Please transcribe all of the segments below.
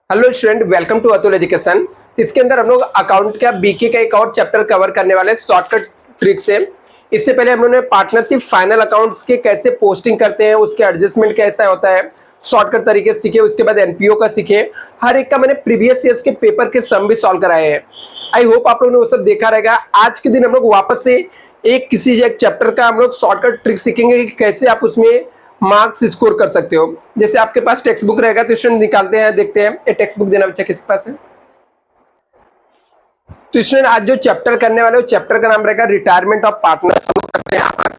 Hello student, welcome to Atul education. इसके अंदर हम लोग अकाउंट का बीके का एक और चैप्टर कवर करने वाले हैं शॉर्टकट ट्रिक से। इससे पहले हम लोगों ने पार्टनरशिप फाइनल अकाउंट्स के कैसे पोस्टिंग करते हैं, उसके एडजस्टमेंट कैसा होता है, शॉर्टकट तरीके से सीखे। उसके बाद एनपीओ का सीखे। हर एक का मैंने प्रीवियस ईयर्स के पेपर के सम भी सॉल्व कराए हैं। आई होप आप लोगों ने वो सब देखा रहेगा। आज के दिन हम लोग वापस से एक चैप्टर का हम लोग शॉर्टकट ट्रिक सीखेंगे कि कैसे आप उसमें मार्क्स स्कोर कर सकते हो। जैसे आपके पास टेक्स्ट बुक रहेगा तो स्टूडेंट निकालते हैं, देखते हैं। ये टेक्स्ट बुक देना बच्चा किसके पास है। तो स्टूडेंट आज जो चैप्टर करने वाले, वो चैप्टर का नाम रहेगा रिटायरमेंट ऑफ पार्टनर्स। हम लोग करते हैं यहाँ पर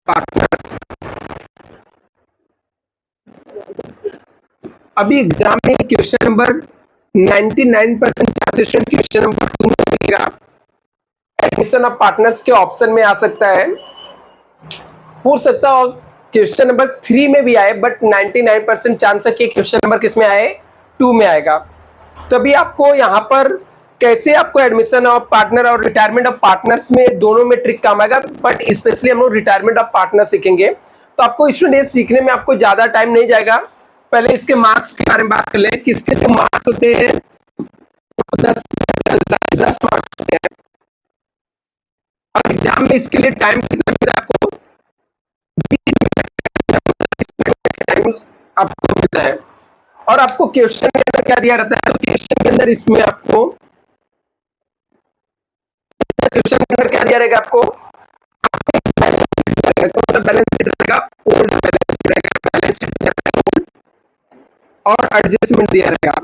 पार्टनर्स। अभी एग्जाम में question number 99% chances question number 2 में मिलेगा। एडमिशन ऑफ पार्टनर्स के ऑप्शन में आ सकता है, हो सकता है क्वेश्चन नंबर 3 में भी आए, बट 99% चांस है कि क्वेश्चन नंबर किस में आए, 2 में आएगा। तो अभी आपको यहाँ पर कैसे आपको एडमिशन ऑफ पार्टनर और रिटायरमेंट ऑफ पार्टनर्स में दोनों में ट्रिक काम आएगा, बट स्पेशली हम लोग रिटायरमेंट ऑफ पार्टनर सीखेंगे। तो आपको स्टूडेंट ये सीखने में आपको ज्यादा टाइम नहीं जाएगा। पहले इसके मार्क्स के बारे में बात कर ले कि इसके जो मार्क्स होते हैं 10 मार्क्स होते हैं। और एग्जाम में इसके लिए टाइम कितना मिलता है आपको, 20 टाइम आपको मिलता है। और आपको क्वेश्चन के अंदर क्या दिया रहता है, तो क्वेश्चन के अंदर इसमें आपको क्वेश्चन के अंदर क्या दिया रहेगा, आपको कौन सा बैलेंस शीट रहेगा, ओल्ड बैलेंस शीट रहेगा, बैलेंस शीट दिया रहेगा ओल्ड, और एडजस्टमेंट दिया रहेगा।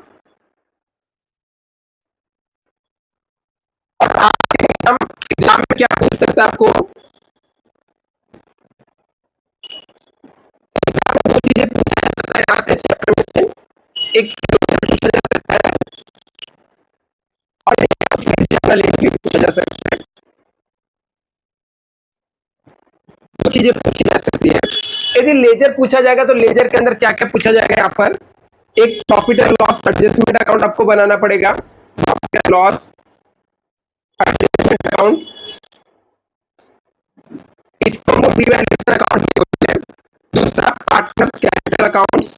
और आपके एग्जाम में क्या पूछ सकता है आपको, एग्जाम में दो चीजें पूछा जा सकता है यहाँ से चैप्टर में से। एक पूछा जा सकता है और एक जनरल एंट्री पूछा जा सकता है। दो चीजें पूछी जा सकती है। यदि लेजर पूछा जाएगा तो लेजर के अंदर क्या क्या पूछा जाएगा, यहाँ पर एक profit and loss adjustment account आपको बनाना पड़ेगा। Profit and loss adjustment account, इसको हम रिवैल्यूएशन अकाउंट भी बोलते हैं। दूसरा पार्टनर्स कैपिटल अकाउंट्स,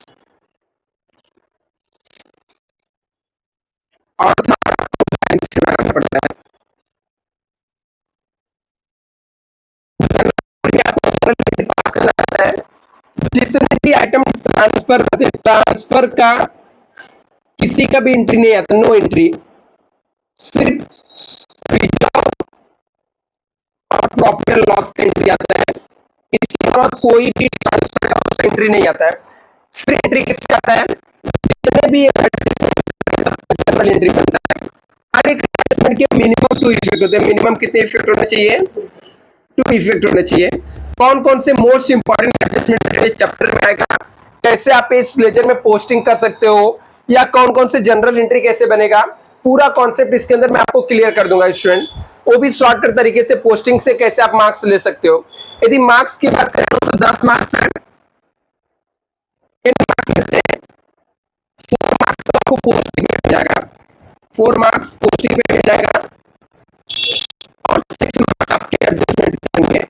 और थर्ड आपको बैलेंस शीट बनाना पड़ता है। पास करना रहता है। जितने भी आइटम ट्रांसफर का किसी का भी एंट्री नहीं आता, नो एंट्री, सिर्फ रिजर्व और प्रॉफिट एंड लॉस का एंट्री आता है। इसके अलावा कोई भी ट्रांसफर का एंट्री नहीं आता है। फिर एंट्री किससे आता है, जितने भी जनरल एंट्री बनता है। हर एक एडजस्टमेंट के मिनिमम 2 इफेक्ट होते हैं। मिनिमम कितने इफेक्ट होने चाहिए, 2 इफेक्ट होने चाहिए। कौन कौन से मोस्ट इंपॉर्टेंट एडजस्टमेंट चैप्टर में आएगा, कैसे आप इस लेजर में पोस्टिंग कर सकते हो, या कौन कौन से जनरल एंट्री कैसे बनेगा, पूरा कॉन्सेप्ट इसके अंदर मैं आपको क्लियर कर दूंगा स्टूडेंट। वो भी शॉर्टकट तरीके से पोस्टिंग से कैसे आप मार्क्स ले सकते हो। यदि मार्क्स की बात करें तो 10 मार्क्स है। इन मार्क्स में से 4 मार्क्स आपको पोस्टिंग में जाएगा, 4 मार्क्स पोस्टिंग में जाएगा, और 6 मार्क्स आपके एडजस्टमेंट बनेंगे।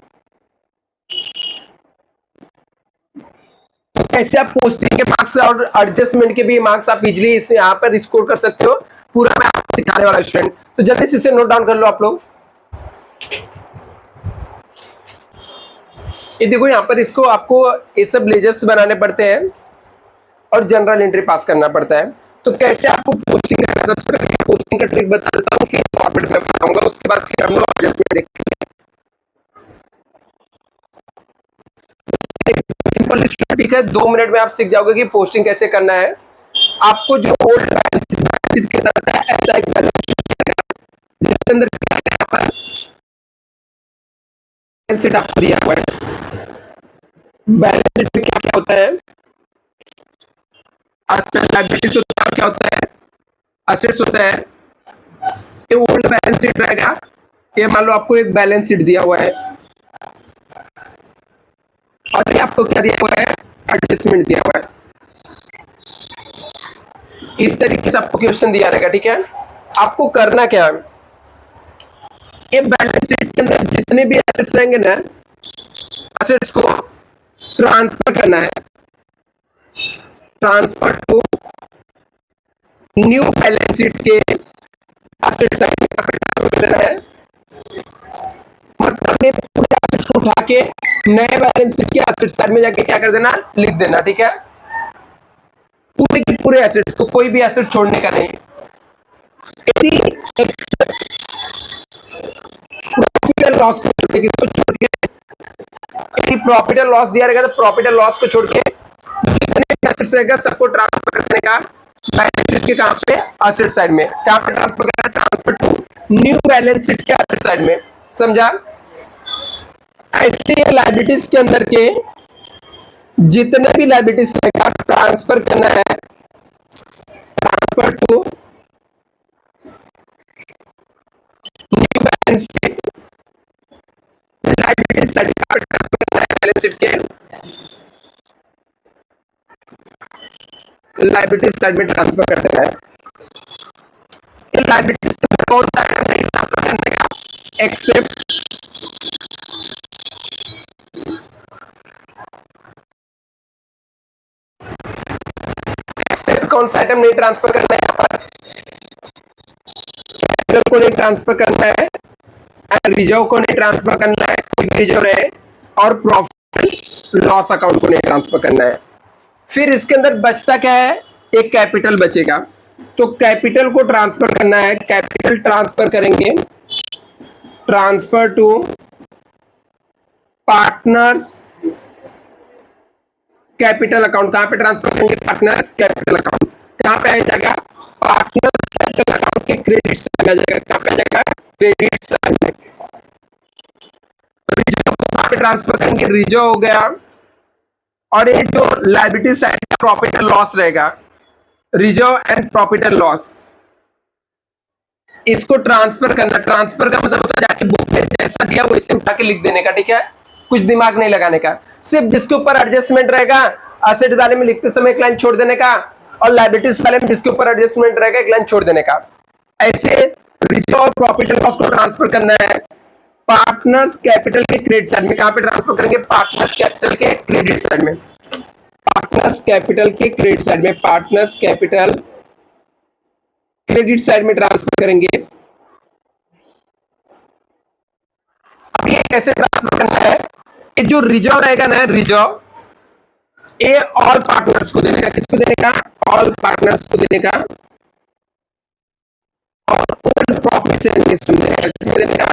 तो कैसे आप पोस्टिंग के मार्क्स और एडजस्टमेंट के भी मार्क्स आप इजीली इसे यहाँ पर स्कोर कर सकते हो, पूरा मैं आपको सिखाने वाला स्टूडेंट। तो जल्दी से इसे नोट डाउन कर लो आप लोग। ये देखो यहाँ पर इसको आपको ये सब लेजर्स बनाने पड़ते हैं और जनरल एंट्री पास करना पड़ता है। तो कैसे आपको पोस्टिंग करना है, सबसे पहले पोस्टिंग का ट्रिक बता देता हूँ, फिर फॉर्मेट में बताऊंगा। उसके बाद फिर हम लोग एडजस्टमेंट देखेंगे। सिंपल ट्रिक है, 2 मिनट में आप सीख जाओगे कि पोस्टिंग कैसे करना है। आपको जो ओल्ड बैलेंस शीट के साथ है, ऐसा एक बैलेंस शीट जिसके अंदर बैलेंस शीट आपको दिया हुआ है। बैलेंस शीट में क्या क्या होता है, एसेट लायबिलिटीज होता है, क्या होता है, एसेट्स होता है। ये ओल्ड बैलेंस शीट रहेगा। ये मान लो आपको एक बैलेंस शीट दिया हुआ है, और ये आपको क्या दिया हुआ है, एडजस्टमेंट दिया हुआ है। इस तरीके से आपको क्वेश्चन दिया रहेगा, ठीक है। आपको करना क्या है, ये बैलेंस शीट के अंदर जितने भी एसेट्स रहेंगे ना, एसेट्स को ट्रांसफर करना है, transfer to new balance sheet के एसेट साइड में ट्रांसफर करना है। मतलब पूरे एसेट्स को उठा के नए बैलेंस शीट के एसेट साइड में जाके क्या कर देना, लिख देना। ठीक है, पूरे के पूरे एसेट्स को, कोई भी एसेट छोड़ने का नहीं। यदि प्रॉफिट एंड लॉस को छोड़ के, किसको छोड़ के, यदि प्रॉफिट एंड लॉस दिया रहेगा तो प्रॉफिट एंड लॉस को छोड़ के जितने एसेट्स रहेगा सबको ट्रांसफर करने का बैलेंस शीट के कहां पे, एसेट साइड में। कहां पे ट्रांसफर करना है, transfer to new balance sheet के एसेट साइड में। समझा? ऐसे लायबिलिटीज के अंदर के जितने भी लायबिलिटीज रहेगा ट्रांसफर करना है, transfer to new balance sheet, liabilities side का ट्रांसफर करना है बैलेंस शीट के लायबिलिटीज साइड में ट्रांसफर कर देना है। लायबिलिटीज कौन सा आइटम नहीं ट्रांसफर करने का, एक्सेप्ट कौन सा आइटम नहीं ट्रांसफर करना है, यहाँ पर कैपिटल को नहीं ट्रांसफर करना है, रिजर्व को नहीं ट्रांसफर करना है, कोई रिजर्व है, और प्रॉफिट लॉस अकाउंट को नहीं ट्रांसफर करना है। फिर इसके अंदर बचता क्या है, एक कैपिटल बचेगा, तो कैपिटल को ट्रांसफर करना है। कैपिटल ट्रांसफर करेंगे, transfer to partners capital account. कहां पे ट्रांसफर करेंगे, पार्टनर्स कैपिटल अकाउंट। कहां पे आ जाएगा, पार्टनर्स कैपिटल अकाउंट के क्रेडिट साइड आ जाएगा। कहां पे आ जाएगा, क्रेडिट साइड में। रिजर्व को कहां पे ट्रांसफर करेंगे, रिजर्व हो गया, और ये जो लायबिलिटी साइड का प्रॉफिट एंड लॉस रहेगा, reserve and profit and loss, इसको ट्रांसफर करना। ट्रांसफर का मतलब होता है जाके बुक में जैसा दिया वो इसे उठा के लिख देने का। ठीक है, कुछ दिमाग नहीं लगाने का, सिर्फ जिसके ऊपर एडजस्टमेंट रहेगा एसेट वाले में लिखते समय एक लाइन छोड़ देने का, और लायबिलिटीज वाले में जिसके ऊपर एडजस्टमेंट रहेगा एक लाइन छोड़ देने का। ऐसे रिजर्व और प्रॉफिट एंड लॉस को ट्रांसफर करना है पार्टनर्स कैपिटल के क्रेडिट साइड में। कहां पे ट्रांसफर करेंगे, पार्टनर्स कैपिटल के क्रेडिट साइड में। पार्टनर्स कैपिटल के क्रेडिट साइड में, पार्टनर्स कैपिटल क्रेडिट साइड में ट्रांसफर करेंगे। अब ये कैसे ट्रांसफर करना है, ये जो रिजर्व रहेगा ना, रिजर्व ये ऑल पार्टनर्स को देने का। किसको देने का, ऑल पार्टनर्स को देने का, और ओल्ड प्रॉफिट से देने का। किसको देने का,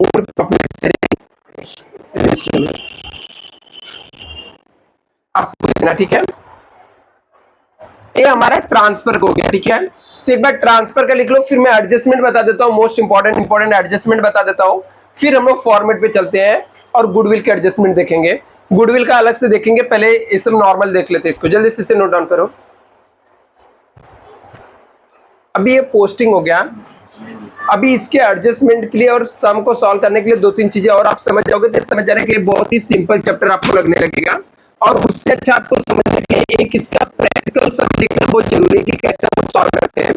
ओल्ड प्रॉफिट से आपको देना। ठीक है, ये हमारा ट्रांसफर हो गया। ठीक है, तो एक बार ट्रांसफर का लिख लो, फिर मैं एडजस्टमेंट बता देता हूं, मोस्ट इंपॉर्टेंट एडजस्टमेंट बता देता हूं। फिर हम लोग फॉर्मेट पे चलते हैं और गुडविल के एडजस्टमेंट देखेंगे। गुडविल का अलग से देखेंगे, पहले ये सब नॉर्मल देख लेते हैं। इसको जल्दी से नोट डाउन करो। अभी ये पोस्टिंग हो गया, अभी इसके एडजस्टमेंट के लिए और सम को सॉल्व करने के लिए दो तीन चीजें और आप समझ जाओगे, तो समझ जाने के बहुत ही सिंपल चैप्टर आपको लगने लगेगा। और उससे अच्छा आपको समझने के लिए एक इसका प्रैक्टिकल सब्जेक्ट है, बहुत जरूरी है कि कैसे हम सॉल्व करते हैं।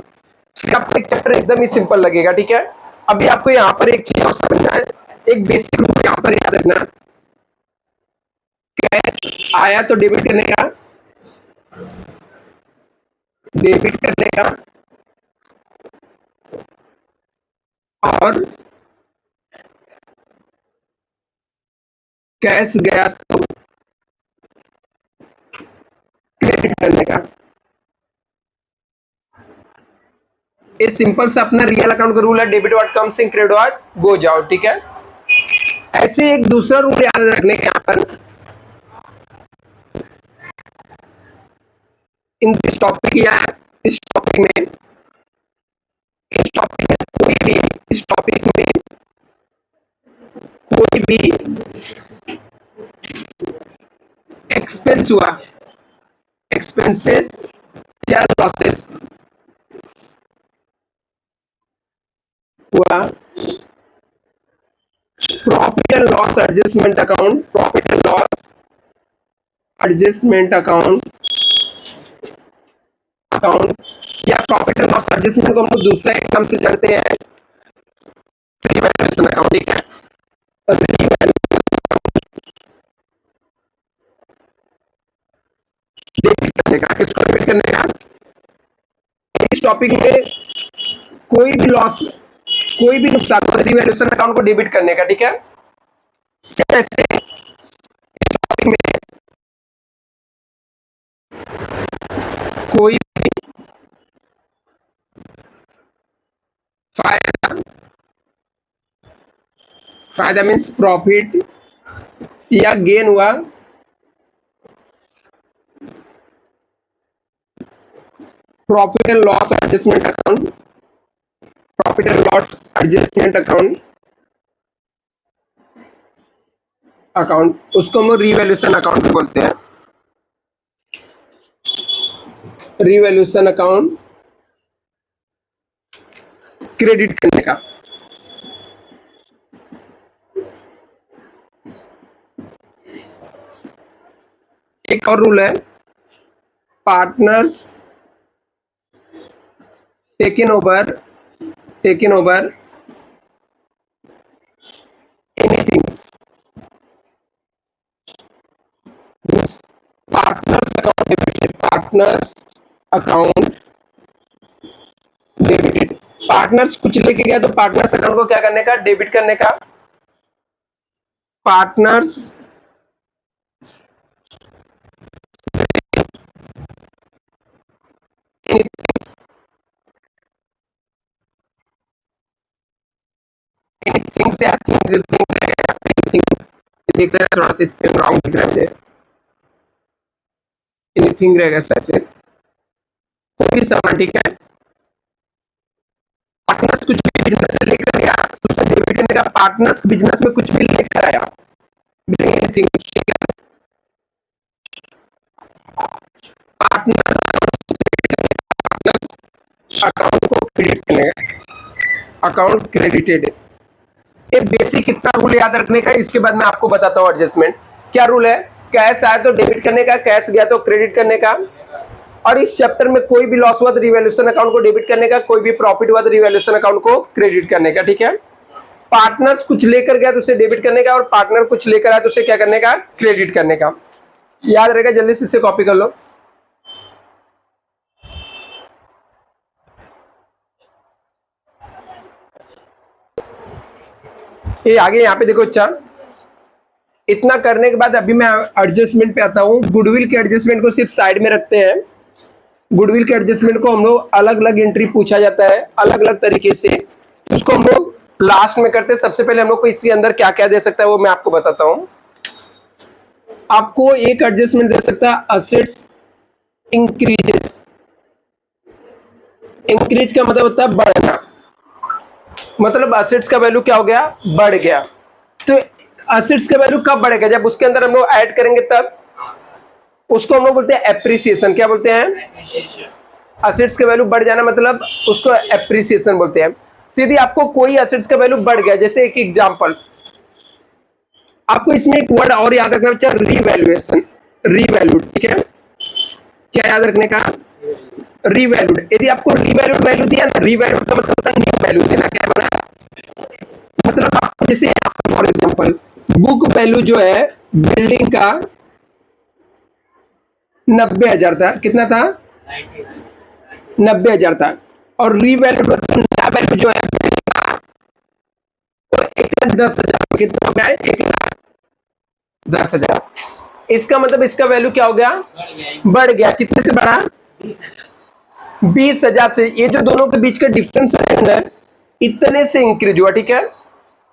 फिर आपको एक चैप्टर एकदम ही सिंपल लगेगा। ठीक है, अभी आपको यहाँ पर एक चीज और समझना है, एक बेसिक रूल यहाँ पर याद रखना। कैश आया तो डेबिट करने का, डेबिट करने का, और कैश गया तो क्रेडिट करने का। ये सिंपल सा अपना रियल अकाउंट का रूल है, debit what comes in, credit what goes out. ठीक है, ऐसे एक दूसरा रूल याद रखने के यहाँ पर, इन दिस टॉपिक या इस टॉपिक में, कोई भी इस टॉपिक में कोई भी एक्सपेंस हुआ, एक्सपेंसेस या लॉसेस हुआ, profit and loss adjustment account, profit and loss adjustment account या प्रॉफिट एंड लॉस एडजस्टमेंट को हम लोग दूसरा एक नाम से जानते हैं, रिवैल्यूएशन अकाउंट। ठीक है, करने का, किसको डेबिट करने का? इस टॉपिक में कोई भी लॉस, कोई भी नुकसान मतलब रिवैल्यूएशन अकाउंट को डेबिट करने का, ठीक है। ऐसे इस टॉपिक में कोई भी फायदा, फायदा मीन्स प्रॉफिट या गेन हुआ, profit and loss adjustment account, profit and loss adjustment account, उसको हम लोग रिवैल्यूएशन अकाउंट बोलते हैं। रिवैल्यूएशन अकाउंट क्रेडिट करने का। एक और रूल है, partners taken over anything, partners account debited, partners account debited. Partners कुछ लेके गया तो पार्टनर्स अकाउंट को क्या करने का? डेबिट करने का। पार्टनर्स एनीथिंग से देख रहे हैं, थोड़ा सा स्पेलिंग रॉन्ग दिख रहा है मुझे, एनीथिंग रहेगा ऐसे, कोई भी सामान, ठीक है। पार्टनर्स कुछ भी बिजनेस से लेकर गया तो उसे डेबिट करने का। पार्टनर्स बिजनेस में कुछ भी लेकर आया, एनीथिंग, पार्टनर्स अकाउंट को क्रेडिट करने का, अकाउंट क्रेडिटेड। ये बेसिक कितना रूल याद रखने का, इसके बाद मैं आपको बताता हूँ एडजस्टमेंट। क्या रूल है? कैश आया तो डेबिट करने का, कैश गया तो क्रेडिट करने का। और इस चैप्टर में कोई भी लॉस हुआ तो रिवैल्यूएशन अकाउंट को डेबिट करने का, कोई भी प्रॉफिट हुआ तो रिवैल्यूएशन अकाउंट को क्रेडिट करने का, ठीक है। पार्टनर्स कुछ लेकर गया तो उसे डेबिट करने का, और पार्टनर कुछ लेकर आया तो उसे क्या करने का? क्रेडिट करने का। याद रहेगा, जल्दी से इसे कॉपी कर लो। ये आगे यहाँ पे देखो, अच्छा इतना करने के बाद अभी मैं एडजस्टमेंट पे आता हूँ। गुडविल के एडजस्टमेंट को सिर्फ साइड में रखते हैं। गुडविल के एडजस्टमेंट को हम लोग अलग अलग एंट्री पूछा जाता है अलग अलग तरीके से, उसको हम लोग लास्ट में करते हैं। सबसे पहले हम लोग को इसके अंदर क्या क्या दे सकता है वो मैं आपको बताता हूँ। आपको एक एडजस्टमेंट दे सकता है, असेट्स इंक्रीजेस। इंक्रीज का मतलब होता है बढ़ना, मतलब असेट्स का वैल्यू क्या हो गया? बढ़ गया। तो असेट्स का वैल्यू कब बढ़ेगा? जब उसके अंदर हम लोग ऐड करेंगे तब। उसको हम लोग बोलते हैं एप्रिसिएशन। क्या बोलते हैं? असेट्स का वैल्यू बढ़ जाना मतलब उसको एप्रिसिएशन बोलते हैं। तो यदि आपको कोई असेट्स का वैल्यू बढ़ गया, जैसे एक एग्जांपल, आपको इसमें एक वर्ड और याद रखना चाहिए, रिवैल्यूएशन, रिवैल्यूड, ठीक है। क्या याद रखने का? रिवैल्यूड। यदि आपको रिवैल्यूड वैल्यू दिया ना, रिवैल्यूड का मतलब होता है न्यू वैल्यू देना। क्या बोला? मतलब आपको जैसे फॉर एग्जांपल बुक वैल्यू जो है बिल्डिंग का 90,000 था। कितना था? 90,000 था। और रीवैल्यू नया वैल्यू जो है वो 1,10,000। कितना हो गया? 1,10,000। इसका मतलब इसका वैल्यू क्या हो गया? बढ़ गया। कितने से बढ़ा? 20,000 से। ये जो दोनों के बीच का डिफरेंस है इतने से इंक्रीज हुआ, ठीक है।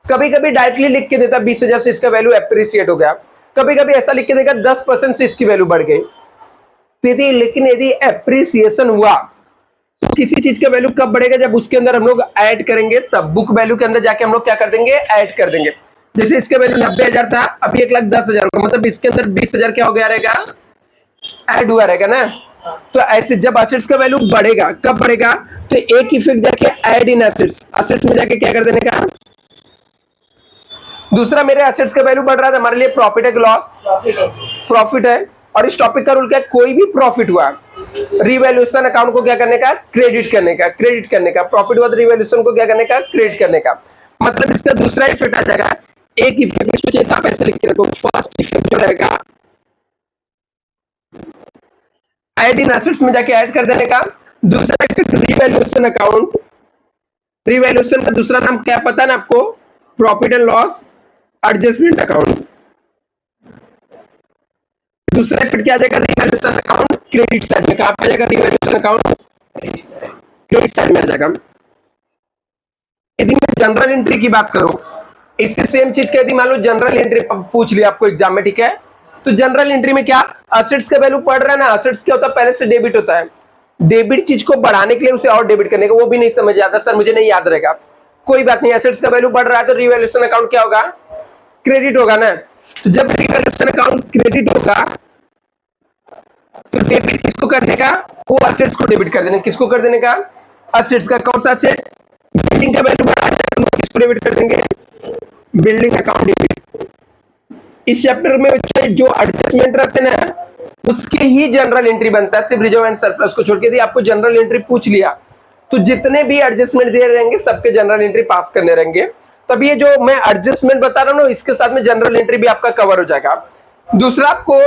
कभी कभी डायरेक्टली लिख के देता 20,000 से इसका वैल्यू एप्रिसिएट हो गया, कभी कभी ऐसा लिख के देगा 10% से इसकी वैल्यू बढ़ गई। तो यदि लेकिन यदि एप्रिसिएशन हुआ तो किसी चीज का वैल्यू कब बढ़ेगा? जब उसके अंदर हम लोग ऐड करेंगे तब। बुक वैल्यू के अंदर जाके हम लोग क्या कर देंगे? ऐड कर देंगे। जैसे इसका वैल्यू 90,000 था, अभी 1,10,000 का, मतलब इसके अंदर 20,000 क्या हो गया रहेगा? ऐड हुआ रहेगा ना। तो ऐसे जब असेट्स का वैल्यू बढ़ेगा, कब बढ़ेगा? तो एक इफेक्ट जाके ऐड इन असेट्स, असेट्स में जाके क्या कर देने का? दूसरा, मेरे असेट्स का वैल्यू बढ़ रहा था, हमारे लिए प्रॉफिट है कि लॉस? प्रॉफिट है। और इस टॉपिक का रूल क्या है? कोई भी प्रॉफिट हुआ रिवैल्यूएशन अकाउंट को क्या करने का? क्रेडिट करने का। क्रेडिट करने का। प्रॉफिट हुआ तो रिवैल्यूएशन को क्या करने का? क्रेडिट करने का। मतलब इसका दूसरा इफेक्ट आ जाएगा। एक इफेक्ट इसको चाहिए आप ऐसे लिख के रखो। फर्स्ट इफेक्ट जो रहेगा ऐड इन एसेट्स में जाके ऐड कर देने का। दूसरा इफेक्ट रिवैल्यूएशन अकाउंट। रिवैल्यूएशन का दूसरा नाम क्या पता ना आपको? Profit and loss adjustment account. दूसरा इफेक्ट क्या आ जाएगा? रिवैल्यूएशन अकाउंट क्रेडिट साइड में। कहां पे आ जाएगा? रिवैल्यूएशन अकाउंट क्रेडिट साइड में आ जाएगा। यदि मैं जनरल एंट्री की बात करूं, इससे सेम चीज का यदि मान लो जनरल एंट्री पूछ लिया आपको एग्जाम में, ठीक है, तो जनरल एंट्री में क्या असेट्स का वैल्यू पढ़ रहा है ना, असेट्स क्या होता है? पहले से डेबिट होता है। डेबिट चीज को बढ़ाने के लिए उसे और डेबिट करने का, वो भी नहीं समझ आता सर, मुझे नहीं याद रहेगा। कोई बात नहीं, एसेट्स का वैल्यू बढ़ रहा है तो रिवैल्यूएशन अकाउंट क्या होगा? क्रेडिट होगा ना। तो जब रिवैल्यूएशन अकाउंट क्रेडिट होगा तो डेबिट किसको करने का? वो असेट्स को डेबिट कर देने। किसको कर देने का? असेट्स का। कौन सा असेट्स? बिल्डिंग का वैल्यू बढ़ा है, किसको डेबिट कर देंगे? Building account debit. इस चैप्टर में जो एडजस्टमेंट रहते हैं ना, उसके ही जनरल एंट्री बनता है, सिर्फ रिजर्व एंड सरप्लस को छोड़ के। यदि आपको जनरल एंट्री पूछ लिया तो जितने भी एडजस्टमेंट दिए रहेंगे सबके जनरल एंट्री पास करने रहेंगे। तब ये जो मैं एडजस्टमेंट बता रहा हूं ना, इसके साथ में जनरल एंट्री भी आपका कवर हो जाएगा। दूसरा आपको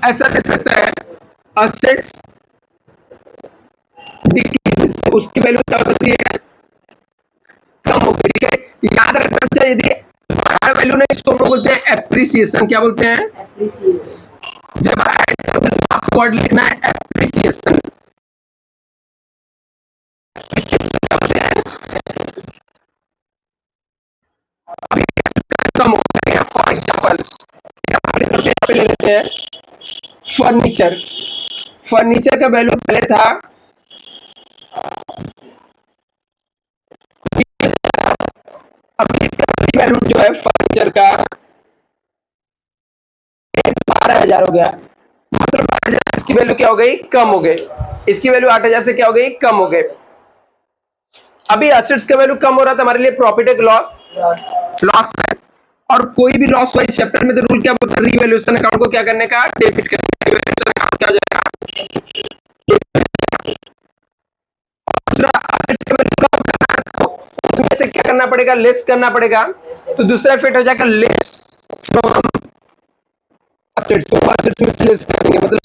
ऐसा दे सकता है, असेट्स डिक्रीज, उसकी वैल्यू क्या हो सकती है? कम हो गई। ठीक है, याद रखना चाहिए, यदि बड़ा वैल्यू नहीं, इसको हम लोग बोलते हैं एप्रिसिएशन। क्या बोलते हैं? एप्रिसिएशन। जब ऐड करोगे तो आपको वर्ड लिखना है एप्रिसिएशन। क्या बोलते हैं? अभी कम हो गया। फॉर एग्जाम्पल यहाँ पे ले लेते हैं फर्नीचर। फर्नीचर का वैल्यू पहले था, अब इसका वैल्यू जो है फर्नीचर का 12,000 हो गया। मतलब 8,000, इसकी वैल्यू क्या हो गई? कम हो गई। इसकी वैल्यू 8,000 से क्या हो गई? कम हो गई। अभी एसेट्स का वैल्यू कम हो रहा था, हमारे लिए प्रॉफिट है लॉस? लॉस है। और कोई भी लॉस हुआ इस चैप्टर में तो रूल क्या बोलता है? रिवैल्यूएशन अकाउंट को क्या करने का? डेबिट करने का। रिवैल्यूएशन अकाउंट क्या हो जाएगा? दूसरा एसेट्स का वैल्यू कम करना है तो उसमें से क्या करना पड़ेगा? लेस करना पड़ेगा। तो दूसरा इफेक्ट हो जाएगा लेस फ्रॉम एसेट्स। तो एसेट्स में से लेस करेंगे, मतलब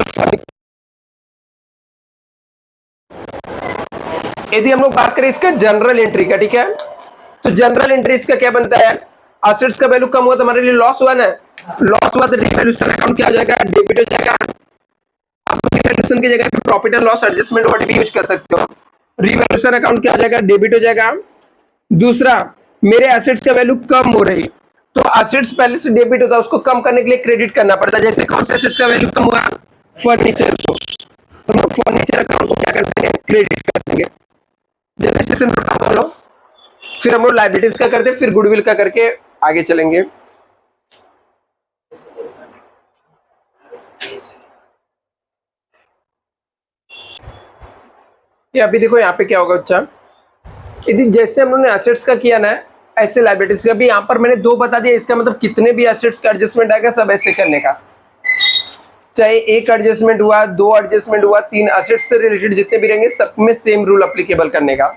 यदि हम लोग बात करें इसका जनरल एंट्री का, ठीक है, तो जनरल एंट्री इसका क्या बनता है? एसेट्स का वैल्यू कम हुआ तो हमारे लिए लॉस हुआ ना, लॉस हुआ तो रिवैल्यूएशन अकाउंट क्या हो जाएगा? डेबिट हो जाएगा। आप रिवैल्यूएशन की जगह पे profit and loss adjustment word भी यूज कर सकते हो। रिवैल्यूएशन अकाउंट क्या हो जाएगा? डेबिट हो जाएगा। दूसरा, मेरे एसेट्स का वैल्यू कम हो रही, तो एसेट्स पहले से डेबिट होता है, उसको कम करने के लिए क्रेडिट करना पड़ता है। जैसे कौन से एसेट्स का वैल्यू कम हुआ? फर्नीचर को, तो हम फर्नीचर अकाउंट को क्या कर देंगे? क्रेडिट कर देंगे। जैसे सिंपल लो, फिर हम लोग लायबिलिटीज का करते, फिर गुडविल का करके आगे चलेंगे। ये अभी देखो यहाँ पे क्या होगा बच्चा, यदि जैसे हम लोगों ने एसेट्स का किया ना, ऐसे लायबिलिटीज का भी यहाँ पर मैंने 2 बता दिया। इसका मतलब कितने भी एसेट्स का एडजस्टमेंट आएगा सब ऐसे करने का। चाहे 1 एडजस्टमेंट हुआ, 2 एडजस्टमेंट हुआ, 3, एसेट्स से रिलेटेड जितने भी रहेंगे सब में सेम रूल अप्लीकेबल करने का।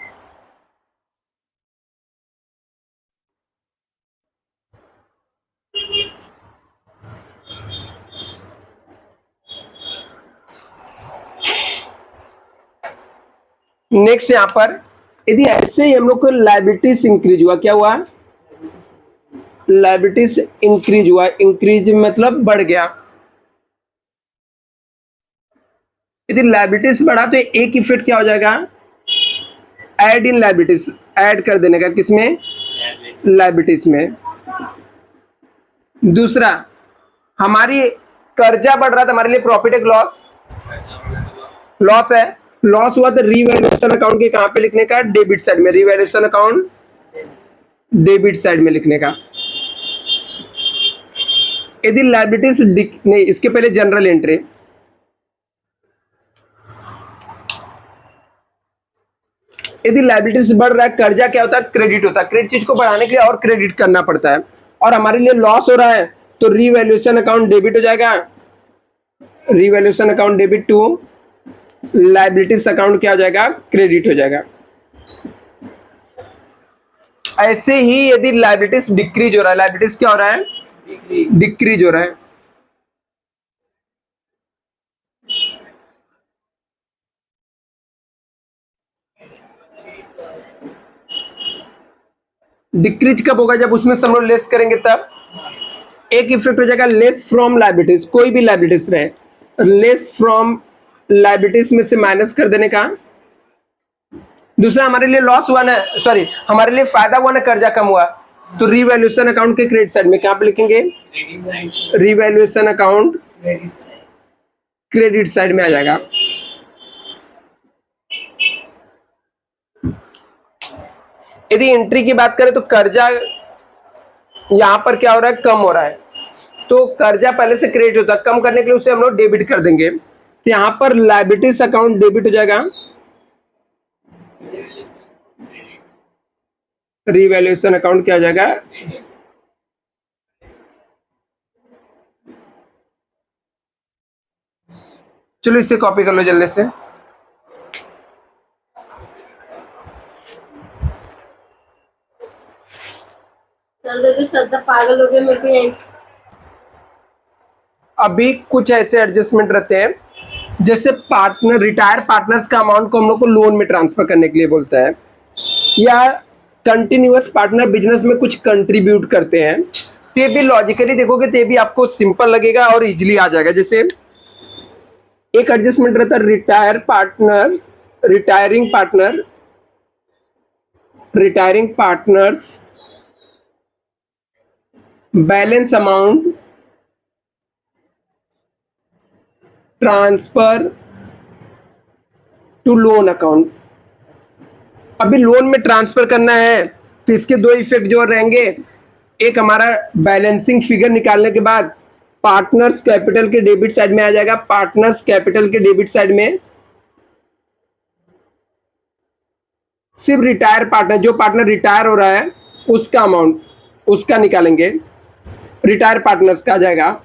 नेक्स्ट यहां पर यदि ऐसे ही हम लोग को लायबिलिटीज इंक्रीज हुआ, क्या हुआ? लायबिलिटीज इंक्रीज हुआ। इंक्रीज मतलब बढ़ गया। यदि लायबिलिटीज बढ़ा तो एक इफेक्ट क्या हो जाएगा? ऐड इन लायबिलिटीज, ऐड कर देने का। किसमें? लायबिलिटीज में। दूसरा, हमारी कर्जा बढ़ रहा था, हमारे लिए प्रॉफिट है लॉस? लॉस है। लॉस हुआ तो रिवैल्यूएशन अकाउंट के कहां पे लिखने का? डेबिट साइड में। रिवैल्यूएशन अकाउंट डेबिट साइड में लिखने का। यदि लायबिलिटीज नहीं, इसके पहले जनरल एंट्री, यदि लायबिलिटीज बढ़ रहा है, कर्जा क्या होता है? क्रेडिट होता है। क्रेडिट चीज को बढ़ाने के लिए और क्रेडिट करना पड़ता है, और हमारे लिए लॉस हो रहा है तो रिवैल्यूएशन अकाउंट डेबिट हो जाएगा। Revaluation account debit to liabilities account क्या हो जाएगा? क्रेडिट हो जाएगा। ऐसे ही यदि लायबिलिटीज डिक्रीज हो रहा है, लायबिलिटीज क्या हो रहा है? डिक्रीज हो रहा है। डिक्रीज कब होगा? जब उसमें से हम लोग लेस करेंगे तब। एक इफेक्ट हो जाएगा लेस फ्रॉम लायबिलिटीज, कोई भी लायबिलिटीज रहे, लेस फ्रॉम लायबिलिटीज में से माइनस कर देने का। दूसरा हमारे लिए लॉस हुआ ना, सॉरी हमारे लिए फायदा हुआ ना, कर्जा कम हुआ, तो रिवैल्यूएशन अकाउंट के क्रेडिट साइड में कहां पे लिखेंगे? रिवैल्यूएशन अकाउंट क्रेडिट साइड में आ जाएगा। यदि एंट्री की बात करें तो कर्जा यहां पर क्या हो रहा है? कम हो रहा है, तो कर्जा पहले से क्रेडिट होता है, कम करने के लिए उसे हम लोग डेबिट कर देंगे, तो यहां पर लायबिलिटीज अकाउंट डेबिट हो जाएगा, रिवैल्यूएशन अकाउंट क्या हो जाएगा? चलो इसे कॉपी कर लो जल्दी से। पागल हो गए मेरे को। अभी कुछ ऐसे एडजस्टमेंट रहते हैं, जैसे पार्टनर, रिटायर पार्टनर्स का अमाउंट को हम लोग को लोन में ट्रांसफर करने के लिए बोलता है, या कंटिन्यूअस पार्टनर बिजनेस में कुछ कंट्रीब्यूट करते हैं, तो ये भी लॉजिकली देखोगे तो ये भी आपको सिंपल लगेगा और इजिली आ जाएगा। जैसे एक एडजस्टमेंट रहता है retire partners, retiring partners balance amount transfer to loan account. अभी लोन में ट्रांसफर करना है तो इसके दो इफेक्ट जो रहेंगे, एक हमारा बैलेंसिंग फिगर निकालने के बाद पार्टनर्स कैपिटल के डेबिट साइड में आ जाएगा, पार्टनर्स कैपिटल के डेबिट साइड में सिर्फ रिटायर पार्टनर, जो पार्टनर रिटायर हो रहा है उसका अमाउंट उसका निकालेंगे, रिटायर पार्टनर्स का आ जाएगा,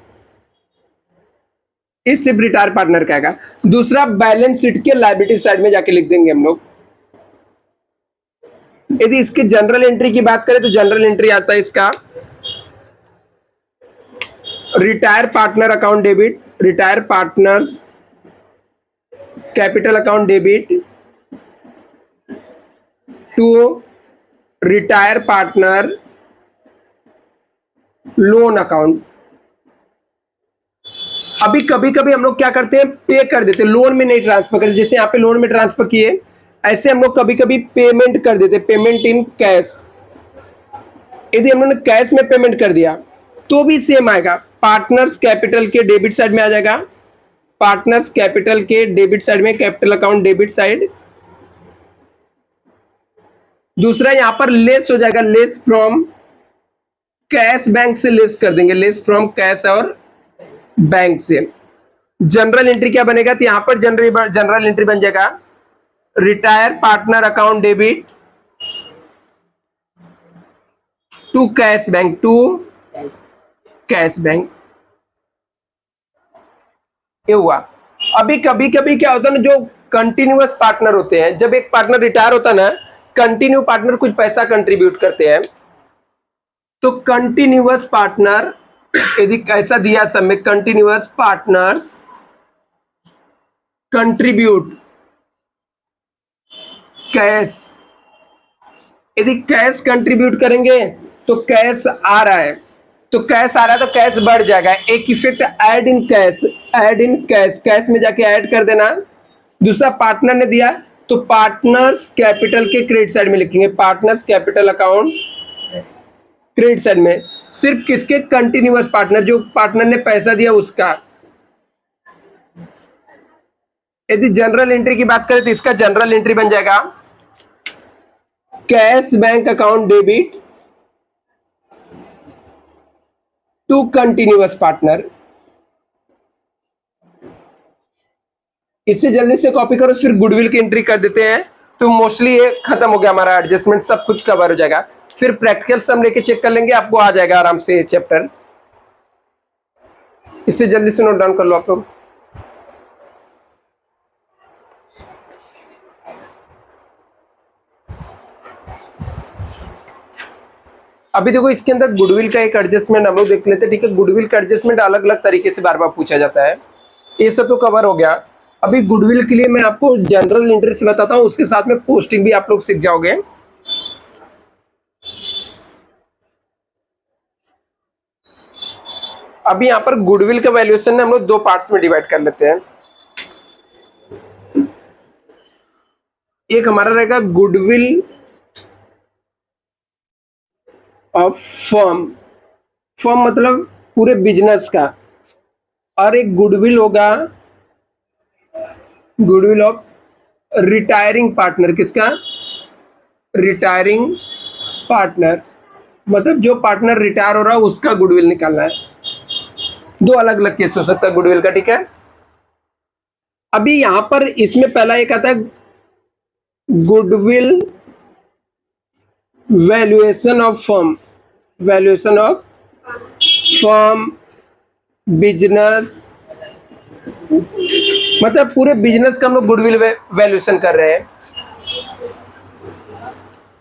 इस सिर्फ रिटायर पार्टनर का आएगा। दूसरा बैलेंस शीट के लायबिलिटी साइड में जाके लिख देंगे हम लोग। यदि इसकी जनरल एंट्री की बात करें तो जनरल एंट्री आता है इसका retire partner account debit, retire partners capital account debit to retire partner loan account. अभी कभी कभी हम लोग क्या करते हैं, पे कर देते हैं, लोन में नहीं ट्रांसफर करते, जैसे यहाँ पे लोन में ट्रांसफर किए, ऐसे हम लोग कभी कभी पेमेंट कर देते, पेमेंट इन कैश। यदि हम लोगों ने कैश में पेमेंट कर दिया तो भी सेम आएगा, पार्टनर्स कैपिटल के डेबिट साइड में आ जाएगा, पार्टनर्स कैपिटल के डेबिट साइड में, कैपिटल अकाउंट डेबिट साइड। दूसरा यहां पर लेस हो जाएगा, लेस फ्रॉम कैश, बैंक से लेस कर देंगे, लेस फ्रॉम कैश और बैंक से। जनरल एंट्री क्या बनेगा, तो यहां पर जनरल एंट्री बन जाएगा retire partner account debit to cash bank, to cash bank. ये हुआ। अभी कभी कभी क्या होता है ना, जो कंटिन्यूअस पार्टनर होते हैं, जब एक पार्टनर रिटायर होता है ना, कंटिन्यू पार्टनर कुछ पैसा कंट्रीब्यूट करते हैं, तो कंटिन्यूअस पार्टनर यदि कैसा दिया सब में, कंटिन्यूअस पार्टनर्स कंट्रीब्यूट कैश। यदि कैश कंट्रीब्यूट करेंगे तो कैश आ रहा है, तो कैश आ रहा है तो कैश बढ़ जाएगा, एक effect add in cash, add in cash, cash में जाके ऐड कर देना। दूसरा पार्टनर ने दिया तो पार्टनर्स कैपिटल के क्रेडिट साइड में लिखेंगे, partners capital account credit side में, सिर्फ किसके, कंटिन्यूअस पार्टनर, जो पार्टनर ने पैसा दिया उसका। यदि जनरल एंट्री की बात करें तो इसका जनरल एंट्री बन जाएगा cash bank account debit to continuous partner. इससे जल्दी से कॉपी करो, फिर गुडविल की एंट्री कर देते हैं, तो मोस्टली ये खत्म हो गया हमारा एडजस्टमेंट, सब कुछ कवर हो जाएगा। फिर प्रैक्टिकल सम लेके चेक कर लेंगे, आपको आ जाएगा आराम से ये चैप्टर। इससे जल्दी से नोट डाउन कर लो आप लोग। अभी देखो इसके अंदर गुडविल का एक एडजस्टमेंट हम लोग देख लेते हैं, ठीक है। गुडविल का एडजस्टमेंट अलग अलग तरीके से बार बार पूछा जाता है, ये सब तो कवर हो गया। अभी गुडविल के लिए मैं आपको जनरल एंट्री से बताता हूँ, उसके साथ में पोस्टिंग भी आप लोग सीख जाओगे। अभी यहाँ पर गुडविल का वैल्यूएशन हम लोग दो पार्ट्स में डिवाइड कर लेते हैं। एक हमारा रहेगा गुडविल ऑफ फर्म, फर्म मतलब पूरे बिजनेस का, और एक गुडविल होगा गुडविल ऑफ रिटायरिंग पार्टनर। किसका? रिटायरिंग पार्टनर, मतलब जो पार्टनर रिटायर हो रहा है उसका गुडविल निकालना है। दो अलग अलग केस हो सकता है गुडविल का, ठीक है। अभी यहां पर इसमें पहला एक आता है goodwill valuation of firm, valuation of firm business, मतलब पूरे बिजनेस का हम लोग गुडविल वैल्यूएशन कर रहे हैं।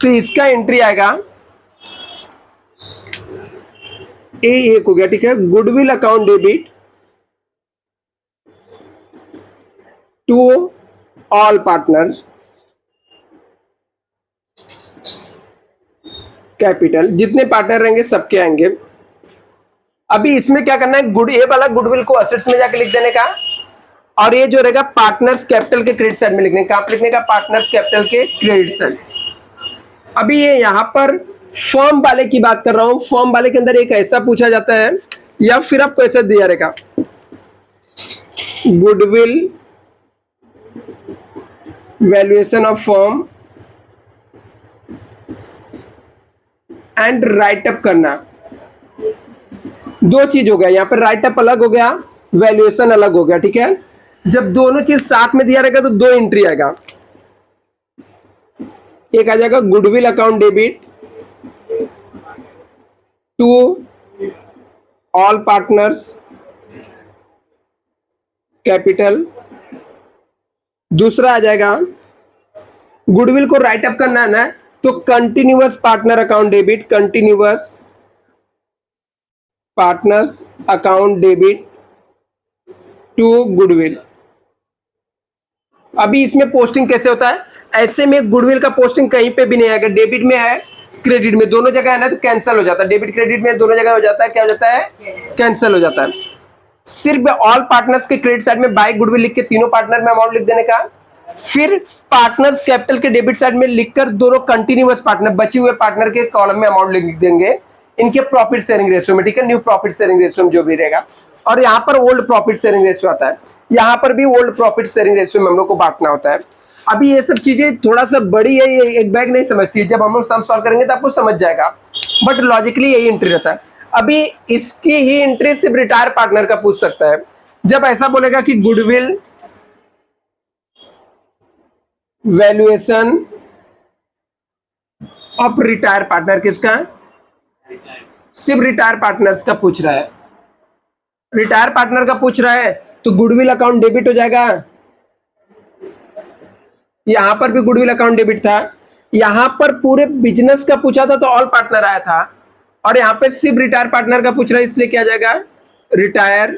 तो इसका एंट्री आएगा ए, एक हो गया, ठीक है। Goodwill account debit to all partners capital, जितने पार्टनर रहेंगे सबके आएंगे। अभी इसमें क्या करना है, गुड ए वाला गुडविल को असेट्स में जाके लिख देने का, और ये जो रहेगा पार्टनर्स कैपिटल के क्रेडिट साइड में लिखने का। आप लिखने का पार्टनर्स कैपिटल के क्रेडिट साइड। अभी ये यहां पर फर्म वाले की बात कर रहा हूं, फर्म वाले के अंदर एक ऐसा पूछा जाता है, या फिर आपको ऐसा दिया रहेगा goodwill valuation of firm and right up करना। दो चीज हो गया यहां पर, राइट अप अलग हो गया, वैल्यूएशन अलग हो गया, ठीक है। जब दोनों चीज साथ में दिया रहेगा तो दो एंट्री आएगा। एक आ जाएगा goodwill account debit to all partners capital, दूसरा आ जाएगा गुडविल को राइट अप करना है ना, तो continuous partner account debit, continuous partners account debit to goodwill. अभी इसमें पोस्टिंग कैसे होता है, ऐसे में गुडविल का पोस्टिंग कहीं पे भी नहीं आएगा, डेबिट में है क्रेडिट में, दोनों जगह है ना, तो कैंसिल हो जाता है। डेबिट क्रेडिट में दोनों जगह हो जाता है, क्या हो जाता है, कैंसिल हो जाता है। सिर्फ ऑल पार्टनर्स के क्रेडिट साइड में बाय गुडविल लिख के तीनों पार्टनर में अमाउंट लिख देने का, फिर पार्टनर्स कैपिटल के डेबिट साइड में लिखकर दोनों कंटिन्यूअस पार्टनर, बचे हुए पार्टनर के कॉलम में अमाउंट लिख देंगे इनके प्रॉफिट शेयरिंग रेशियो में, ठीक है, न्यू प्रॉफिट शेयरिंग रेशियो में जो भी रहेगा। और यहाँ पर ओल्ड प्रॉफिट शेयरिंग रेशियो आता है, यहाँ पर भी ओल्ड प्रॉफिट शेयरिंग रेशियो में हम लोग को बांटना होता है। अभी ये सब चीजें थोड़ा सा बड़ी है, ये एक बैग नहीं समझती है, जब हम लोग सम सॉल्व करेंगे तो आपको समझ जाएगा, बट लॉजिकली यही एंट्री रहता है। अभी इसकी ही एंट्री सिर्फ रिटायर पार्टनर का पूछ सकता है, जब ऐसा बोलेगा कि goodwill valuation of retire partner, किसका, सिर्फ रिटायर पार्टनर्स का पूछ रहा है, रिटायर पार्टनर का पूछ रहा है, तो गुडविल अकाउंट डेबिट हो जाएगा। यहां पर भी गुडविल अकाउंट डेबिट था, यहां पर पूरे बिजनेस का पूछा था तो ऑल पार्टनर आया था, और यहां पे सिर्फ रिटायर पार्टनर का पूछ रहा है, इसलिए क्या जाएगा, रिटायर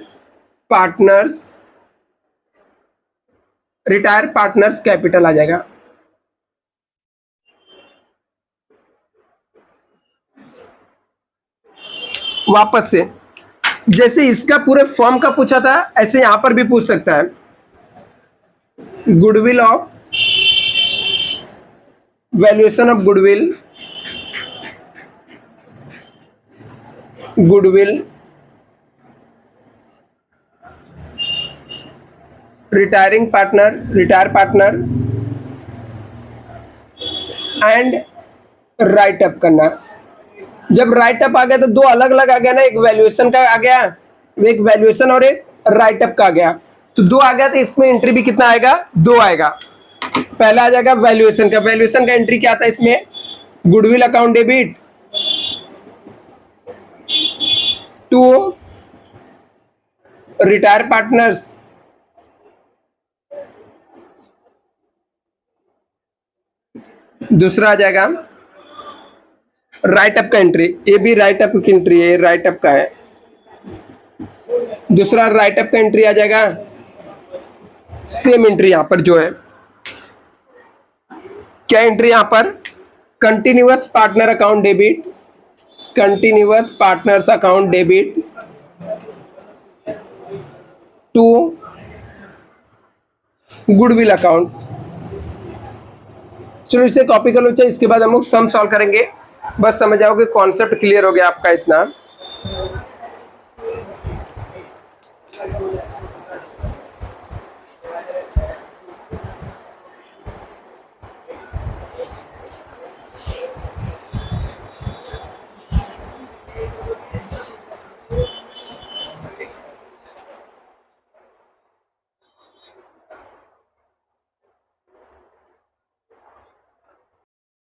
पार्टनर्स कैपिटल आ जाएगा। वापस से जैसे इसका पूरे फर्म का पूछा था, ऐसे यहां पर भी पूछ सकता है, goodwill of valuation of goodwill retire partner and right up करना। जब राइट अप आ गया तो दो अलग अलग आ गया ना, एक वैल्यूएशन का आ गया, एक वैल्यूएशन और एक राइट अप का आ गया, तो दो आ गया, तो इसमें एंट्री भी कितना आएगा, दो आएगा। पहला आ जाएगा वैल्यूएशन का, वैल्यूएशन का एंट्री क्या आता है इसमें, goodwill account debit to retire partners दूसरा आ जाएगा राइट अप का एंट्री, ये भी राइट अप की एंट्री है, राइट अप का है। दूसरा राइट अप का एंट्री आ जाएगा, सेम एंट्री यहां पर जो है, क्या एंट्री यहां पर, continuous partner account debit, continuous partners account debit to goodwill account. चलो इसे कॉपी कर लो। चाहिए इसके बाद हम लोग सम सॉल्व करेंगे। बस समझ आओगे, कॉन्सेप्ट क्लियर हो गया आपका इतना।